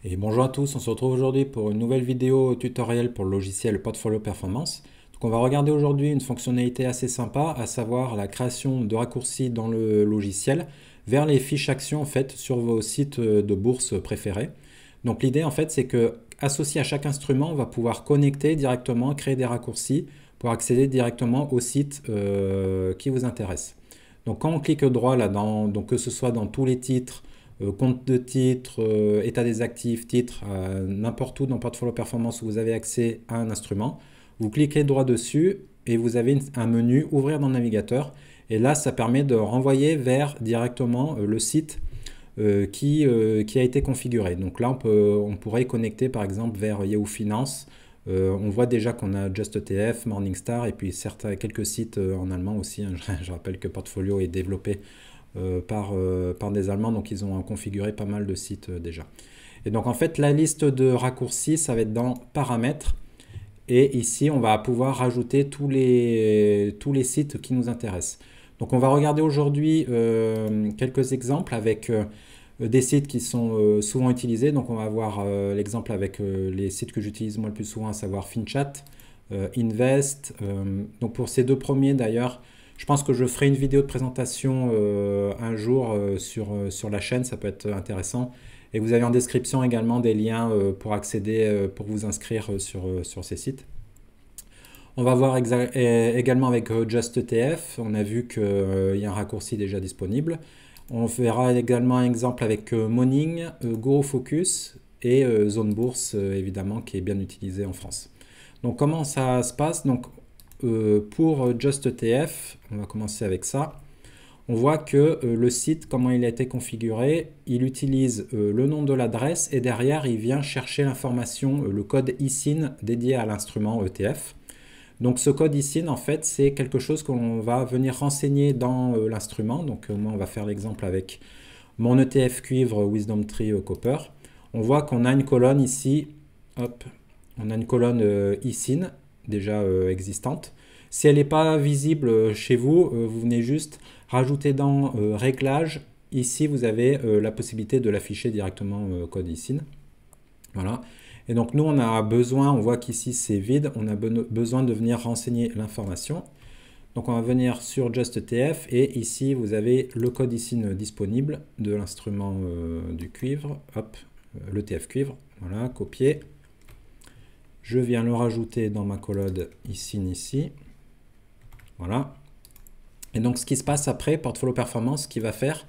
Et bonjour à tous, on se retrouve aujourd'hui pour une nouvelle vidéo tutoriel pour le logiciel Portfolio Performance. Donc on va regarder aujourd'hui une fonctionnalité assez sympa, à savoir la création de raccourcis dans le logiciel vers les fiches actions en fait sur vos sites de bourse préférés. Donc l'idée en fait c'est que associé à chaque instrument, on va pouvoir connecter directement, créer des raccourcis pour accéder directement au site qui vous intéresse. Donc quand on clique droit là-dedans, donc que ce soit dans tous les titres, compte de titre, état des actifs, titre, n'importe où dans Portfolio Performance où vous avez accès à un instrument, vous cliquez droit dessus et vous avez un menu ouvrir dans le navigateur. Et là, ça permet de renvoyer vers directement le site qui a été configuré. Donc là, on pourrait connecter par exemple vers Yahoo Finance. On voit déjà qu'on a JustETF, Morningstar et puis quelques sites en allemand aussi, hein. Je rappelle que Portfolio est développé par des Allemands, donc ils ont configuré pas mal de sites déjà. Et donc en fait, la liste de raccourcis, ça va être dans Paramètres. Et ici, on va pouvoir rajouter tous les sites qui nous intéressent. Donc on va regarder aujourd'hui quelques exemples avec des sites qui sont souvent utilisés. Donc on va voir l'exemple avec les sites que j'utilise moi le plus souvent, à savoir FinChat, Invest. Donc pour ces deux premiers d'ailleurs, je pense que je ferai une vidéo de présentation un jour sur la chaîne, ça peut être intéressant. Et vous avez en description également des liens pour accéder, pour vous inscrire sur ces sites. On va voir également avec JustETF, on a vu qu'il y a un raccourci déjà disponible. On verra également un exemple avec Morning, GoFocus et Zone Bourse, évidemment, qui est bien utilisé en France. Donc comment ça se passe? Donc, pour JustETF, on va commencer avec ça. On voit que le site, comment il a été configuré, il utilise le nom de l'adresse et derrière, il vient chercher l'information, le code ISIN dédié à l'instrument ETF. Donc ce code ISIN, en fait, c'est quelque chose qu'on va venir renseigner dans l'instrument. Donc moi, on va faire l'exemple avec mon ETF cuivre Wisdom Tree Copper. On voit qu'on a une colonne ici, hop, on a une colonne ISIN déjà existante. Si elle n'est pas visible chez vous, vous venez juste rajouter dans Réglages. Ici, vous avez la possibilité de l'afficher directement code ISIN. Voilà. Et donc nous, on a besoin, on voit qu'ici c'est vide, on a besoin de venir renseigner l'information. Donc on va venir sur JustETF et ici vous avez le code ISIN disponible de l'instrument du cuivre, hop, l'ETF cuivre, voilà, copier. Je viens le rajouter dans ma colonne ISIN ici, voilà. Et donc ce qui se passe après, Portfolio Performance, ce qu'il va faire,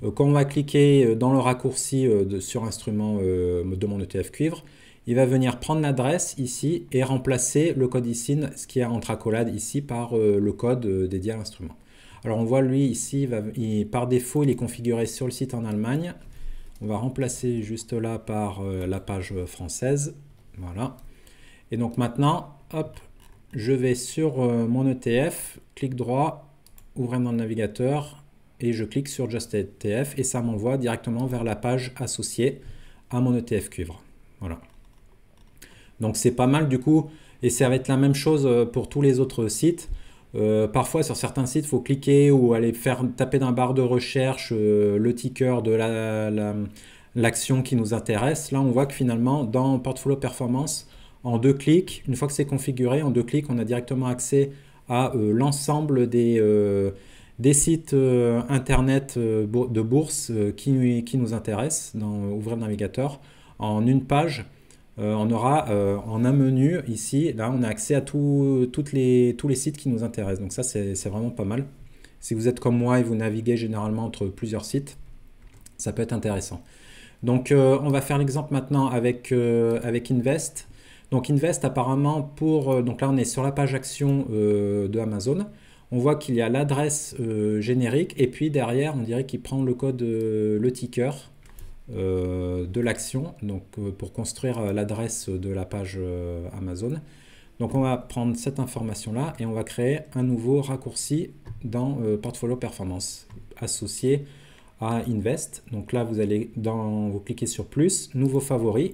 quand on va cliquer dans le raccourci sur instrument de mon ETF cuivre, il va venir prendre l'adresse ici et remplacer le code ISIN, ce qui est entre accolades ici, par le code dédié à l'instrument. Alors on voit lui ici, par défaut il est configuré sur le site en Allemagne. On va remplacer juste là par la page française. Voilà. Et donc maintenant, hop, je vais sur mon ETF, clic droit, ouvrir dans le navigateur et je clique sur JustETF et ça m'envoie directement vers la page associée à mon ETF cuivre. Voilà. Donc c'est pas mal du coup, et ça va être la même chose pour tous les autres sites. Parfois sur certains sites, il faut cliquer ou aller taper dans la barre de recherche le ticker de l'action qui nous intéresse. Là on voit que finalement dans Portfolio Performance, en deux clics, une fois que c'est configuré, en deux clics on a directement accès à l'ensemble des sites internet de bourse qui nous intéressent dans Ouvrir le navigateur en une page. On aura en un menu ici, là on a accès à tous les sites qui nous intéressent. Donc ça c'est vraiment pas mal. Si vous êtes comme moi et vous naviguez généralement entre plusieurs sites, ça peut être intéressant. Donc on va faire l'exemple maintenant avec Invest. Donc Invest apparemment donc là on est sur la page action de Amazon. On voit qu'il y a l'adresse générique et puis derrière on dirait qu'il prend le code, le ticker de l'action, donc pour construire l'adresse de la page Amazon. Donc on va prendre cette information là et on va créer un nouveau raccourci dans Portfolio Performance associé à Invest. Donc là vous cliquez sur plus, nouveau favori.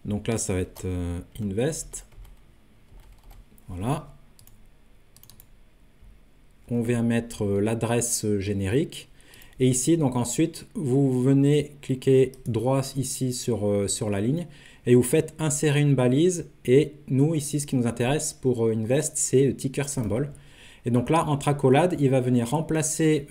Donc là ça va être Invest. Voilà. On vient mettre l'adresse générique. Et ici, donc ensuite, vous venez cliquer droit ici sur la ligne et vous faites insérer une balise. Et nous, ici, ce qui nous intéresse pour Invest, c'est ticker symbole. Et donc là, entre accolades, il va venir remplacer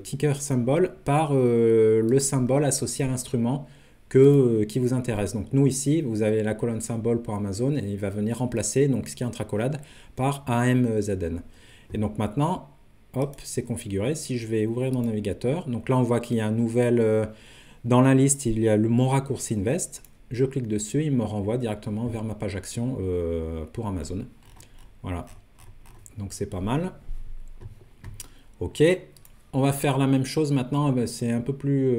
ticker symbole par le symbole associé à l'instrument qui vous intéresse. Donc nous ici, vous avez la colonne symbole pour Amazon et il va venir remplacer donc, ce qui est entre accolades par AMZN. Et donc maintenant, hop, c'est configuré. Si je vais ouvrir mon navigateur, donc là on voit qu'il y a un nouvel, dans la liste, il y a mon raccourci Invest. Je clique dessus, il me renvoie directement vers ma page action pour Amazon. Voilà. Donc c'est pas mal. Ok, on va faire la même chose maintenant, c'est un peu plus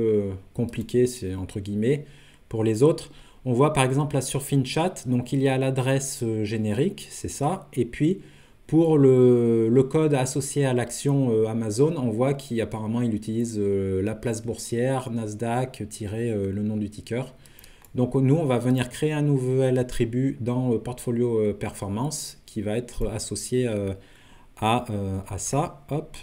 compliqué, c'est entre guillemets, pour les autres. On voit par exemple là sur FinChat, donc il y a l'adresse générique, c'est ça, et puis pour le code associé à l'action Amazon, on voit qu'apparemment il utilise la place boursière, Nasdaq, le nom du ticker. Donc nous, on va venir créer un nouvel attribut dans Portfolio Performance qui va être associé à ça. Hop.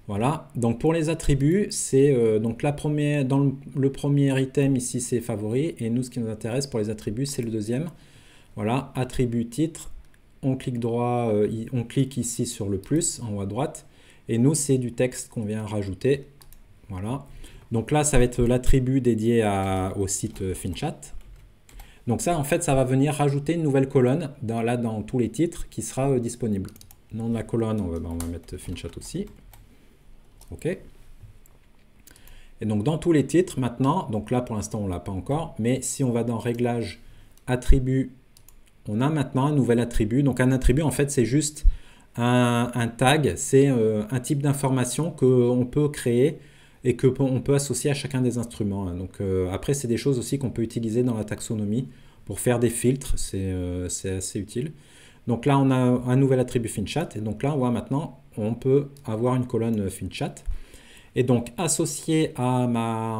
Voilà. Donc pour les attributs, c'est donc dans le premier item ici, c'est favori. Et nous, ce qui nous intéresse pour les attributs, c'est le deuxième. Voilà, attribut titre. On clique droit, on clique ici sur le plus en haut à droite. Et nous, c'est du texte qu'on vient rajouter. Voilà. Donc là, ça va être l'attribut dédié au site FinChat. Donc ça, en fait, ça va venir rajouter une nouvelle colonne dans tous les titres qui sera disponible. Nom de la colonne, on va mettre FinChat aussi. OK. Et donc dans tous les titres, maintenant, donc là pour l'instant on ne l'a pas encore, mais si on va dans Réglages, Attributs, on a maintenant un nouvel attribut. Donc un attribut, en fait, c'est juste un tag, c'est un type d'information qu'on peut créer et qu'on peut associer à chacun des instruments. Donc après, c'est des choses aussi qu'on peut utiliser dans la taxonomie pour faire des filtres, c'est assez utile. Donc là, on a un nouvel attribut FinChat, et donc là, on voit maintenant, on peut avoir une colonne FinChat. Et donc, associé à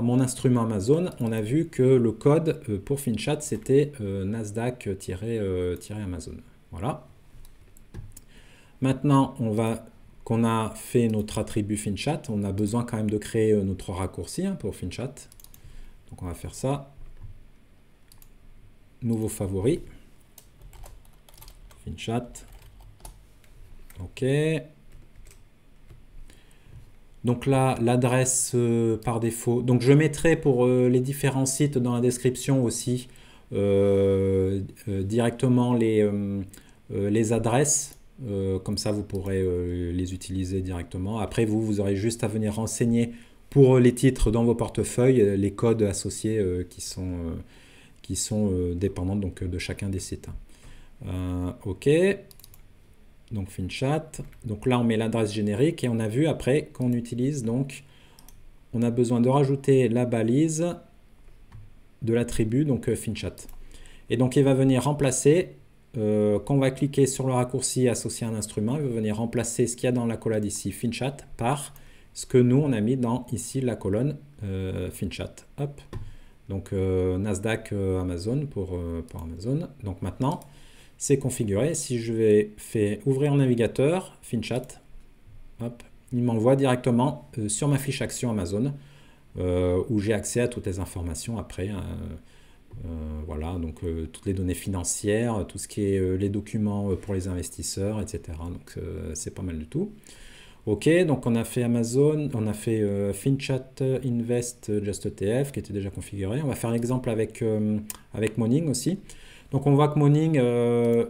mon instrument Amazon, on a vu que le code pour FinChat, c'était Nasdaq-Amazon. Voilà. Maintenant, qu'on a fait notre attribut FinChat, on a besoin quand même de créer notre raccourci pour FinChat. Donc, on va faire ça. Nouveau favori. FinChat. OK. Donc là, l'adresse par défaut. Donc je mettrai pour les différents sites dans la description aussi directement les adresses. Comme ça, vous pourrez les utiliser directement. Après, vous aurez juste à venir renseigner pour les titres dans vos portefeuilles les codes associés qui sont dépendants donc, de chacun des sites. OK. Donc FinChat. Donc là, on met l'adresse générique et on a vu après qu'on utilise donc, on a besoin de rajouter la balise de l'attribut, donc FinChat. Et donc, il va venir remplacer, quand on va cliquer sur le raccourci associé à un instrument, il va venir remplacer ce qu'il y a dans la colonne ici, FinChat, par ce que nous, on a mis dans ici la colonne FinChat. Hop. Donc Nasdaq Amazon pour Amazon. Donc maintenant, c'est configuré. Si je vais ouvrir un navigateur, FinChat, hop, il m'envoie directement sur ma fiche action Amazon où j'ai accès à toutes les informations après. Voilà, donc toutes les données financières, tout ce qui est les documents pour les investisseurs, etc. Donc c'est pas mal du tout. Ok, donc on a fait Amazon, on a fait FinChat Invest Just ETF qui était déjà configuré. On va faire l'exemple avec Moning aussi. Donc on voit que Moning,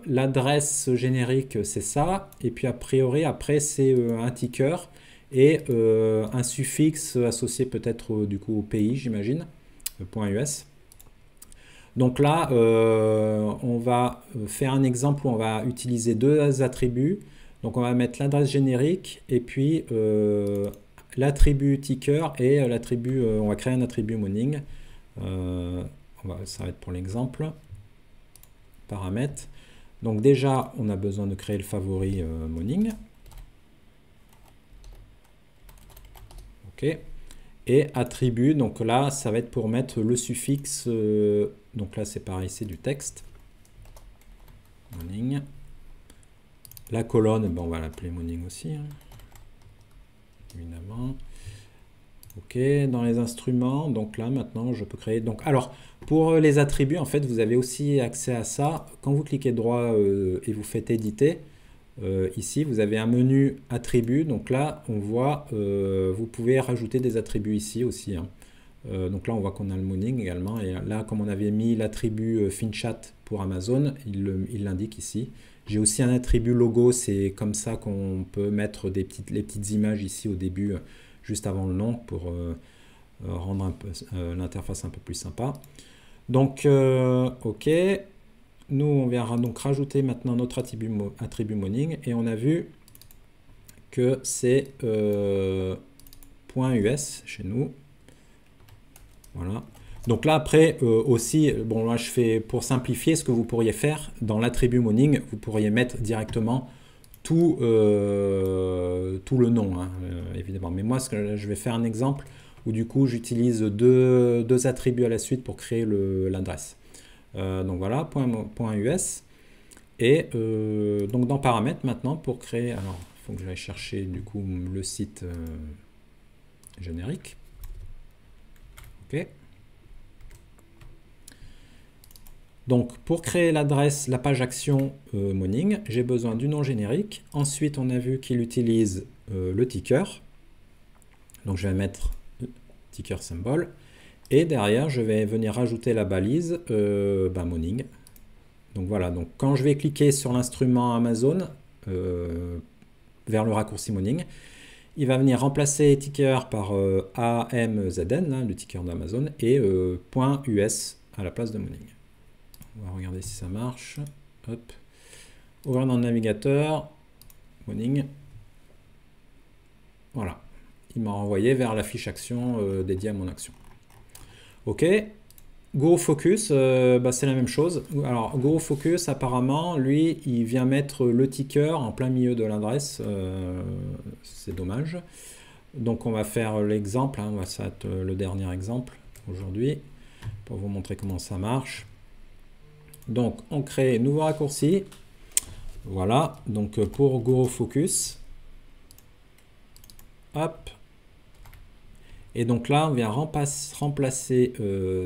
l'adresse générique c'est ça, et puis a priori après c'est un ticker et un suffixe associé peut-être du coup au pays j'imagine, .us. Donc là on va faire un exemple où on va utiliser deux attributs. Donc on va mettre l'adresse générique et puis l'attribut ticker et l'attribut, on va créer un attribut Moning. Ça va être pour l'exemple. Paramètres. Donc déjà, on a besoin de créer le favori Moning. OK. Et attribut, donc là, ça va être pour mettre le suffixe. Donc là, c'est pareil, c'est du texte. Moning. La colonne, on va l'appeler Moning aussi. évidemment. Ok, dans les instruments, donc là maintenant je peux créer. Donc alors pour les attributs, en fait, vous avez aussi accès à ça. Quand vous cliquez droit et vous faites éditer, ici vous avez un menu attributs. Donc là on voit, vous pouvez rajouter des attributs ici aussi, hein. Donc là on voit qu'on a le mooning également, et là comme on avait mis l'attribut FinChat pour Amazon, il l'indique ici. J'ai aussi un attribut logo, c'est comme ça qu'on peut mettre les petites images ici au début, juste avant le nom, pour rendre l'interface un peu plus sympa. Donc ok, nous on va donc rajouter maintenant notre attribut mooning, et on a vu que c'est .us chez nous. Voilà. Donc là après aussi, bon là je fais pour simplifier, ce que vous pourriez faire dans l'attribut mooning, vous pourriez mettre directement tout le nom, hein, évidemment. Mais moi je vais faire un exemple où du coup j'utilise deux attributs à la suite pour créer l'adresse. Donc voilà, .us. Et donc dans paramètres maintenant pour créer, alors il faut que j'aille chercher du coup le site générique. Ok. Donc pour créer l'adresse, la page action mooning, j'ai besoin du nom générique. Ensuite on a vu qu'il utilise le ticker. Donc je vais mettre ticker symbol. Et derrière je vais venir rajouter la balise mooning. Donc voilà, donc quand je vais cliquer sur l'instrument Amazon vers le raccourci mooning, il va venir remplacer ticker par AMZN, là, le ticker d'Amazon, et .us à la place de mooning. On va regarder si ça marche. Hop. Ouvrir dans le navigateur, mooning. Voilà. Il m'a renvoyé vers la fiche action dédiée à mon action. Ok. GoFocus, c'est la même chose. Alors GoFocus, apparemment, lui, il vient mettre le ticker en plein milieu de l'adresse. C'est dommage. Donc on va faire l'exemple, hein, ça va être le dernier exemple aujourd'hui pour vous montrer comment ça marche. Donc on crée nouveau raccourci. Voilà, donc pour GoFocus. Hop. Et donc là, on vient remplacer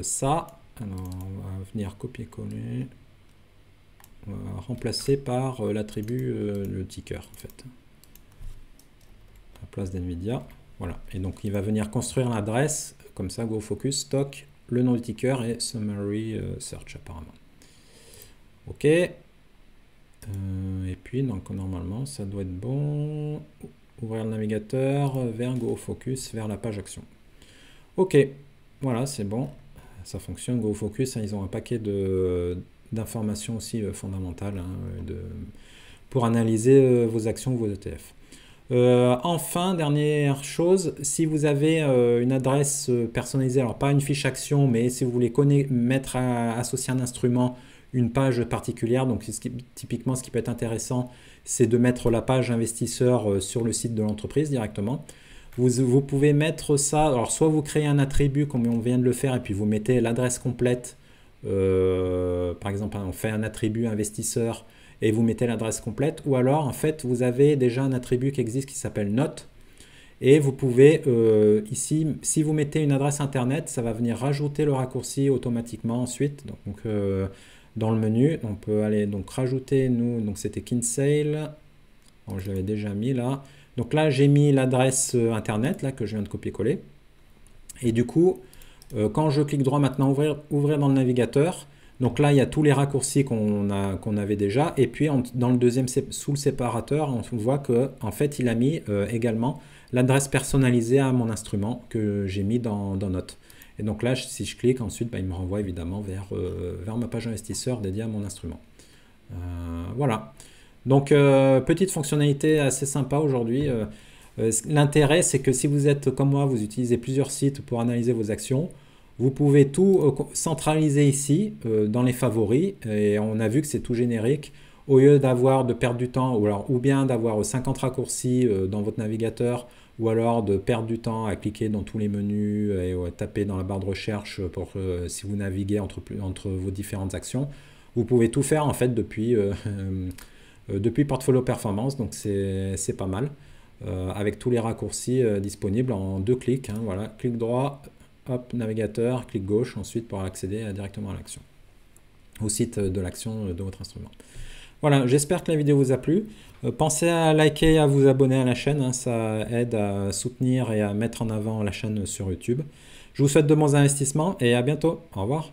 ça. Alors, on va venir copier-coller. On va remplacer par l'attribut le ticker, en fait. À la place d'NVIDIA. Voilà. Et donc, il va venir construire l'adresse. Comme ça, GoFocus, stock, le nom du ticker et summary search, apparemment. OK. Et puis, donc, normalement, ça doit être bon. Ouvrir le navigateur vers GoFocus, vers la page action. OK. Voilà, c'est bon. Ça fonctionne. GoFocus, hein, ils ont un paquet d'informations aussi fondamentales, hein, pour analyser vos actions ou vos ETF. Enfin, dernière chose, si vous avez une adresse personnalisée, alors pas une fiche action, mais si vous voulez associer un instrument, une page particulière, donc typiquement ce qui peut être intéressant, c'est de mettre la page investisseur sur le site de l'entreprise directement. Vous pouvez mettre ça, alors soit vous créez un attribut comme on vient de le faire et puis vous mettez l'adresse complète, par exemple on fait un attribut investisseur et vous mettez l'adresse complète, ou alors en fait vous avez déjà un attribut qui existe qui s'appelle note, et vous pouvez ici, si vous mettez une adresse internet, ça va venir rajouter le raccourci automatiquement ensuite. Donc dans le menu, on peut aller donc rajouter, donc c'était Kinsale, bon, je l'avais déjà mis là. Donc là, j'ai mis l'adresse internet là, que je viens de copier-coller. Et du coup, quand je clique droit maintenant, ouvrir dans le navigateur, donc là, il y a tous les raccourcis qu'on avait déjà. Et puis, dans le deuxième, sous le séparateur, on voit qu'en fait, il a mis également l'adresse personnalisée à mon instrument que j'ai mis dans Notes. Et donc là, si je clique, ensuite, il me renvoie évidemment vers ma page investisseur dédiée à mon instrument. Voilà. Donc, petite fonctionnalité assez sympa aujourd'hui. L'intérêt, c'est que si vous êtes comme moi, vous utilisez plusieurs sites pour analyser vos actions, vous pouvez tout centraliser ici, dans les favoris, et on a vu que c'est tout générique. Au lieu de perdre du temps, ou bien d'avoir 50 raccourcis dans votre navigateur, ou alors de perdre du temps à cliquer dans tous les menus et taper dans la barre de recherche pour si vous naviguez entre vos différentes actions, vous pouvez tout faire en fait depuis Portfolio Performance, donc c'est pas mal. avec tous les raccourcis disponibles en 2 clics. Hein, voilà, clic droit, hop, navigateur, clic gauche, ensuite pour accéder directement à l'action, au site de l'action de votre instrument. Voilà, j'espère que la vidéo vous a plu. Pensez à liker et à vous abonner à la chaîne, hein, ça aide à soutenir et à mettre en avant la chaîne sur YouTube. Je vous souhaite de bons investissements et à bientôt. Au revoir.